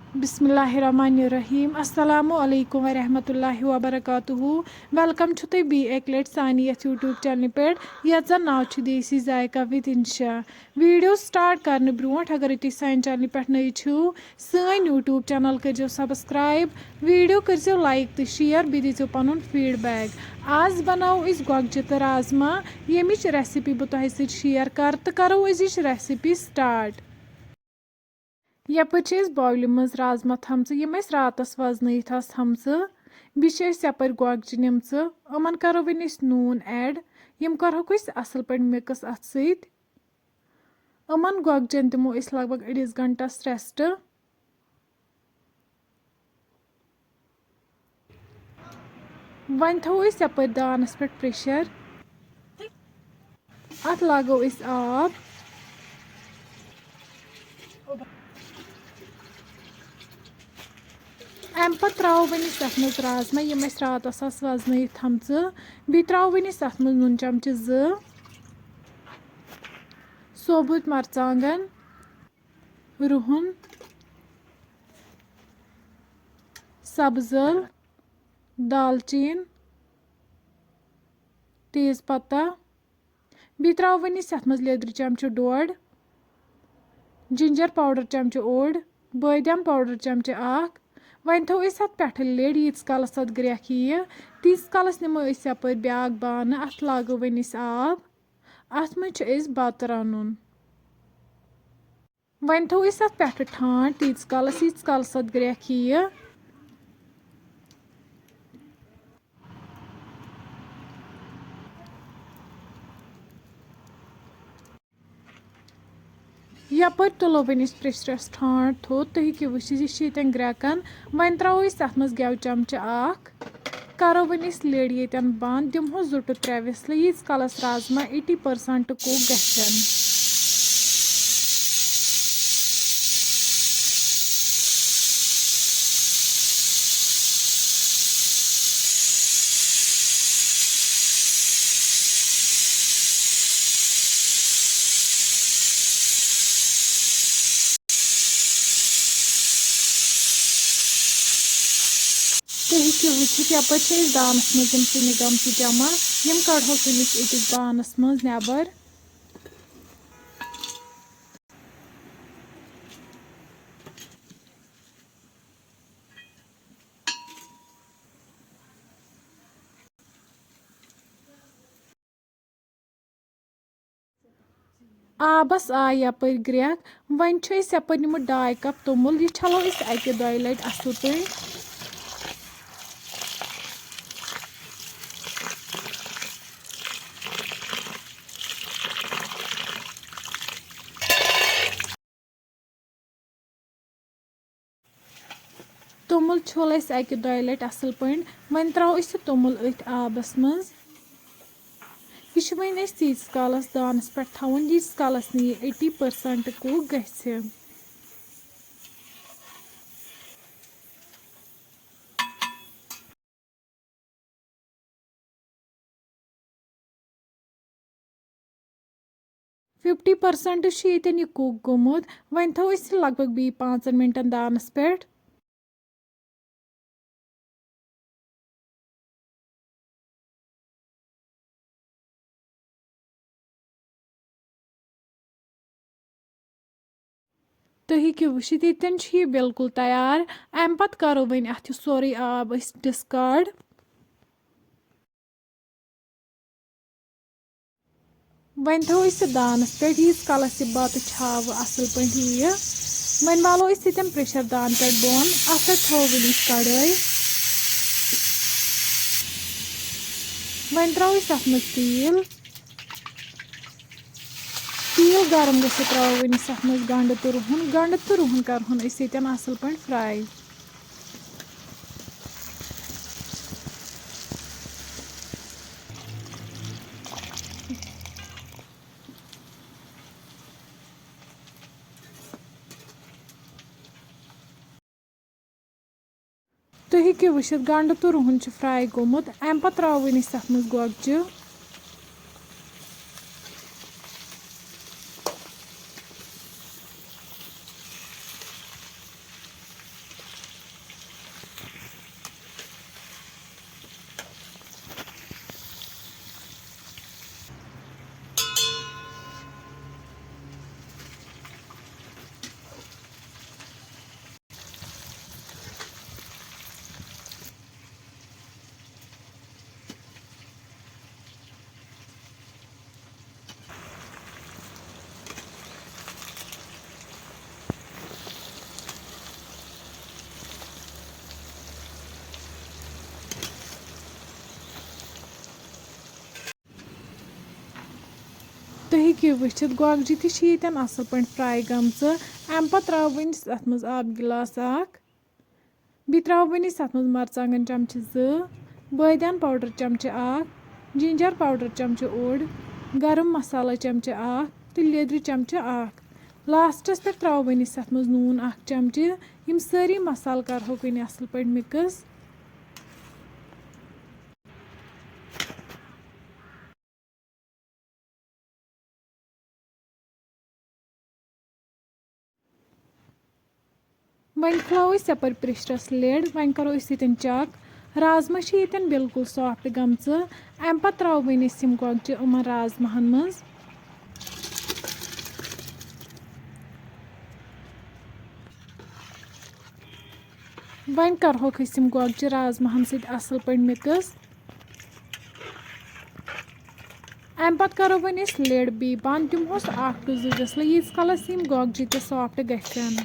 बिस्मिल्लाहिर्रहमानिर्रहीम अस्सलामु अलैकुम वरहमतुल्लाहि वबरकातुहू वेलकम छु तुम बी एक लट सानी यथ यूट्यूब चैनल पे यथ जन नाव छु देसी जायका विद इंशा वीडियो स्टार्ट करने ब्रोट अगर तुम सान चैनल पे नई छु सान यूट्यूब चैनल करो सब्सक्राइब वीडियो करो लाइक तो शेयर बे दीजियो पनुन फीडबैक आज बनाओ इस गोगजी तो राजमा यमिच रेसिपी बह तुह शेयर कर तो करो अजिच रेसिपी स्टार्ट यपर बाउल मज राजमा थमच यम रातस वजन थमच यपर गोगजी निम्स यमन करो वन नून ऐड यम करहोक असल पे मिक्स अत समन गोगजन दिमो लगभग अड़िस घंटस रेस्ट वन थो यपर दानस पे प्रेशर अत लागो आब अम पे त्रो वनिस तथ मज राजमा यम रातस वजन थमच बी त्रो वनिस तथ मज नून चमच सोबुत मरचांगन रुहन सब्ज दालचीन तेज पत्ता बी त्रो वनिस तथ मज लेदर चमच डोड जिंजर पाउडर चमच ओड बादाम पाउडर चमच वन थो अत पे लेड यीस कालस अत ग्रेख यी तीस कालस निमो यपर ब्या बान अत लागो वनिस आब अत मज बत रनुन वन थो अत पे ठान तीस कालस अत ग्रेख यी यपर तुलो वनिस प्रेशरस ठान थोद तुम हेको वुचित यह ग्रेकन वन त्रो अत मज गेव चमच करो वनिस लेड यन बंद दिमहो जुट 3 विसल यीस कालस राजमा 80% कुक गन तुम हेको वुचित यपर दानस मज सिन गमच जमा यम कड़ो तमिस अकिस बानस मज नबर आबस आय यपर ग्रेख वन यपर निमो 2 कप तोमुल यह छलो अकि 2 लट असल पे तोमुल छोल अकि 2 लट असल पे वन त्रो तोमुल अथ आबस मज यह वन तीस कालस दानस पे थवन यीस कालस नी 80% कुक गि 50% यह कुक गोमुत वन थो लगभग बी 5 मिनटन दानस पे तुम हेको वुचित यतन यह बिल्कुल तैयार अम पत करो वन अत सोरे आब डिस्कार्ड वन थो दानस पे यीस कालस यह बत छाव असल पे यह वन वालो यतन प्रेशर दान पे बोन अत थो वन कड़ाई वन त्रो अत मज तील गरम गि त्रो वनिस अत मज गंड तो रुहन करहन यतन असल पे फ्राई तुम हेको वुचित गंड तो रुहन फ्राई गोमुत अम पे त्रो वनिस अत मज गोगजी ہیٚکِو وٕچھِتھ گۄگجہِ تہِ چھِ ییٚتٮ۪ن اَصٕل پٲٹھۍ فرٛاے گٔمژٕ اَمہِ پَتہٕ ترٛاوٕ بہٕ أمِس اَتھ منٛز آبہٕ گِلاس اَکھ بیٚیہِ ترٛاوٕ بہٕ أمِس اَتھ منٛز مَرژانٛگَن چمچہٕ 2 بٲدیان پاوڈَر چمچہٕ 1 جِنجَر پاوڈَر چمچہٕ اوٚڑ گرم مسالہ چمچہٕ 1 تہٕ لیٚدرِ چمچہٕ 1 لاسٹَس پٮ۪ٹھ ترٛاوٕ بہٕ أمِس اَتھ منٛز نوٗن 1 چمچہٕ یِم سٲری مصالہٕ کَرہوکھ وۄنۍ اَصٕل پٲٹھۍ مِکٕس وۄنۍ کھُلاوو أسۍ یَپٲرۍ پریشرَس لِڈ وۄنۍ کَرو أسۍ ییٚتٮ۪ن چَک رازما چھِ ییٚتٮ۪ن بِلکُل سافٹ گٔمژٕ اَمہِ پَتہٕ ترٛاوو وۄنۍ أسۍ یِم گۄگجہِ یِمَن رازماہَن منٛز وۄنۍ کَرہوکھ أسۍ یِم گۄگجہِ رازماہَن سۭتۍ اَصٕل پٲٹھۍ مِکٕس اَمہِ پَتہٕ کَرو وۄنۍ أسۍ لِڈ بیٚیہِ بنٛد دِمہوس 1 to 2 وِسلہٕ ییٖتِس کالَس یِم گۄگجہِ تہِ سافٹ گژھن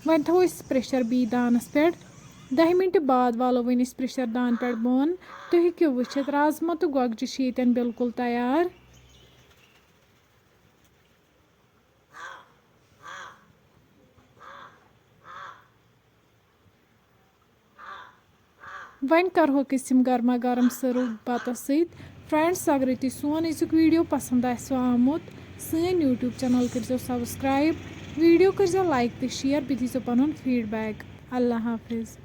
وۄنۍ تھاوو أسۍ پریشَر بیٚیہِ دانَس پٮ۪ٹھ 10 مِنٹہِ بعد والو وۄنۍ أسۍ پریشَر دان پٮ۪ٹھ بۄن تُہۍ ہیٚکِو وٕچھِتھ رازما تہٕ گۄگجہِ چھِ ییٚتٮ۪ن بِلکُل تیار وۄنۍ کَرہوکھ أسۍ یِم گرما گرم سٔرٕو بَتَس سۭتۍ فرٛٮ۪نٛڈٕس اگرَے تُہۍ سون أزیُک ویٖڈیو پَسنٛد آسِوٕ آمُت سٲنۍ یوٗٹیوٗب چَنَل کٔرۍزیو سَبسکرایب ویٖڈیو کٔرۍزیو لایک تہٕ شِیَر بیٚیہِ دیٖزیو پَنُن فیٖڈبیک اللہ حافِظ